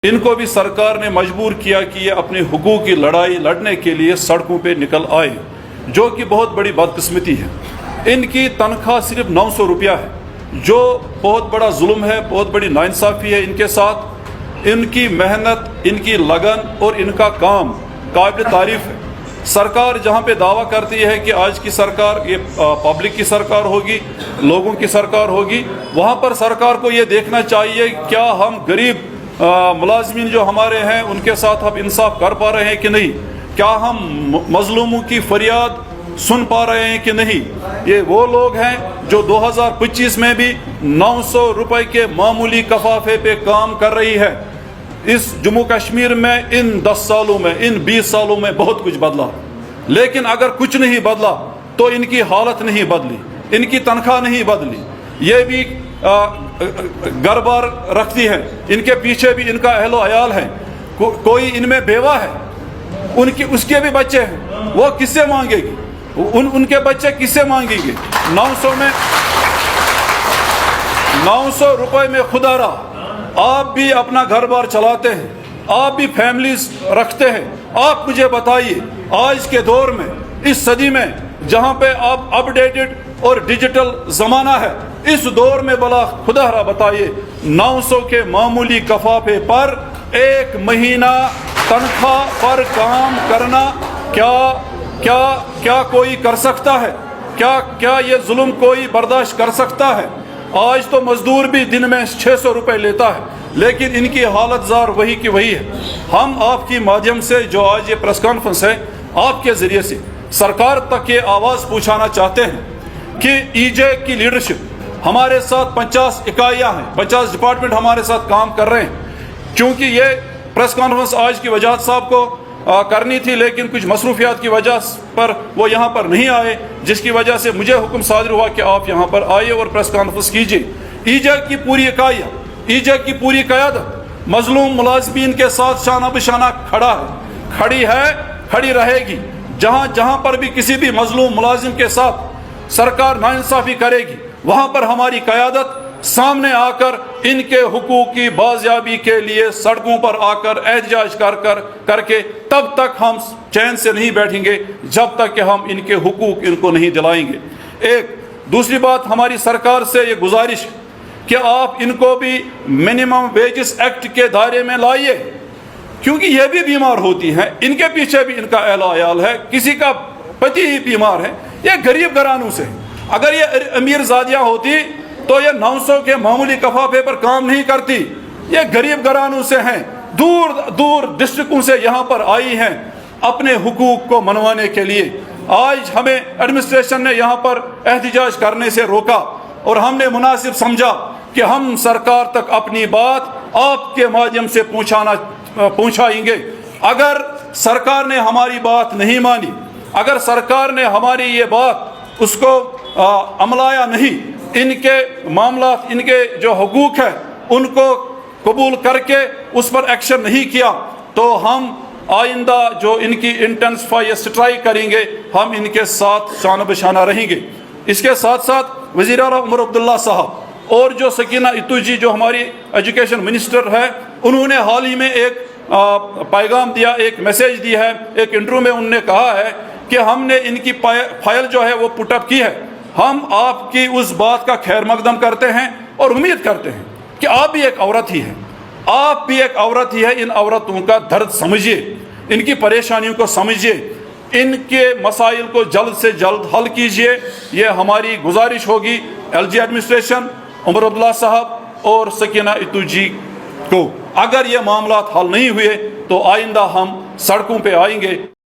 इनको भी सरकार ने मजबूर किया कि ये अपने हुकूक की लड़ाई लड़ने के लिए सड़कों पे निकल आए, जो कि बहुत बड़ी बदकिस्मती है। इनकी तनख्वाह सिर्फ 900 रुपया है, जो बहुत बड़ा जुल्म है, बहुत बड़ी नाइंसाफ़ी है इनके साथ। इनकी मेहनत, इनकी लगन और इनका काम काबिल तारीफ़ है। सरकार जहाँ पे दावा करती है कि आज की सरकार ये पब्लिक की सरकार होगी, लोगों की सरकार होगी, वहाँ पर सरकार को ये देखना चाहिए क्या हम गरीब मुलाजमीन जो हमारे हैं उनके साथ अब इंसाफ कर पा रहे हैं कि नहीं, क्या हम मजलूमों की फरियाद सुन पा रहे हैं कि नहीं। ये वो लोग हैं जो 2025 में भी 900 रुपए के मामूली कफाफे पे काम कर रही है। इस जम्मू कश्मीर में इन 10 सालों में, इन 20 सालों में बहुत कुछ बदला, लेकिन अगर कुछ नहीं बदला तो इनकी हालत नहीं बदली, इनकी तनख्वाह नहीं बदली। ये भी घर बार रखती है, इनके पीछे भी इनका अहलो अयाल है, कोई इनमें बेवा है, उसके भी बच्चे हैं, वो किससे मांगेगी, उनके बच्चे किससे मांगेंगे। 900 रुपए में खुदारा आप भी अपना घर बार चलाते हैं, आप भी फैमिलीज रखते हैं। आप मुझे बताइए आज के दौर में, इस सदी में जहां पे आप अपडेटेड और डिजिटल जमाना है, इस दौर में भला खुदारा बताइए 900 के मामूली कफाफे पर एक महीना तनख्वाह पर काम करना क्या कोई कर सकता है? क्या ये जुल्म कोई बर्दाश्त कर सकता है? आज तो मजदूर भी दिन में 600 रुपए लेता है, लेकिन इनकी हालत जार वही की वही है। हम आपकी माध्यम से जो आज ये प्रेस कॉन्फ्रेंस है, आपके जरिए से सरकार तक ये आवाज़ पहुँचाना चाहते हैं कि ईजे की लीडरशिप, हमारे साथ 50 इकाइयाँ हैं, 50 डिपार्टमेंट हमारे साथ काम कर रहे हैं। क्योंकि ये प्रेस कॉन्फ्रेंस आज की वजाहत साहब को करनी थी, लेकिन कुछ मसरूफियात की वजह पर वो यहाँ पर नहीं आए, जिसकी वजह से मुझे हुक्म सादर हुआ कि आप यहाँ पर आइए और प्रेस कॉन्फ्रेंस कीजिए। ईजे की पूरी इकाइयाँ, ईजे की पूरी क़यादत मजलूम मुलाजमीन के साथ शाना बशाना खड़ी है, खड़ी रहेगी। जहाँ पर भी किसी भी मजलूम मुलाजिम के साथ सरकार नाइंसाफ़ी करेगी, वहाँ पर हमारी क़यादत सामने आकर इनके हुकूक की बाजियाबी के लिए सड़कों पर आकर एहतजाज करके तब तक हम चैन से नहीं बैठेंगे जब तक कि हम इनके हुकूक इनको नहीं दिलाएंगे। एक दूसरी बात, हमारी सरकार से ये गुजारिश कि आप इनको भी मिनिमम वेजेस एक्ट के दायरे में लाइए, क्योंकि ये भी बीमार होती हैं, इनके पीछे भी इनका अहल अयाल है, किसी का पति ही बीमार है, ये गरीब घरानों से। अगर ये अमीर ज़ादियाँ होती तो ये 900 के मामूली कफाफे पर काम नहीं करती। ये गरीब घरानों से हैं, दूर दूर डिस्ट्रिक्टों से यहाँ पर आई हैं अपने हुकूक को मनवाने के लिए। आज हमें एडमिनिस्ट्रेशन ने यहाँ पर एहतजाज करने से रोका और हमने मुनासिब समझा कि हम सरकार तक अपनी बात आपके माध्यम से पहुँचाएंगे। अगर सरकार ने हमारी बात नहीं मानी, अगर सरकार ने हमारी ये बात उसको अमलाया नहीं, इनके मामला, इनके जो हुकूक है उनको कबूल करके उस पर एक्शन नहीं किया, तो हम आइंदा जो इनकी इंटेंसिफाई स्ट्राइक करेंगे, हम इनके साथ शाना बशाना रहेंगे। इसके साथ साथ वज़ीर आला उमर अब्दुल्ला साहब और जो सकीना इतू जी जो हमारी एजुकेशन मिनिस्टर है, उन्होंने हाल ही में एक पैगाम दिया, एक मैसेज दी है। एक इंटरव्यू में उन्होंने कहा है कि हमने इनकी फाइल जो है वो पुटअप की है। हम आपकी उस बात का खैर मकदम करते हैं और उम्मीद करते हैं कि आप भी एक औरत ही हैं, आप भी एक औरत ही है। इन औरतों का दर्द समझिए, इनकी परेशानियों को समझिए, इनके मसाइल को जल्द से जल्द हल कीजिए। ये हमारी गुजारिश होगी एलजी एडमिनिस्ट्रेशन, उमर अब्दुल्ला साहब और सकीना इतू जी को। अगर ये मामला हल नहीं हुए तो आइंदा हम सड़कों पे आएंगे।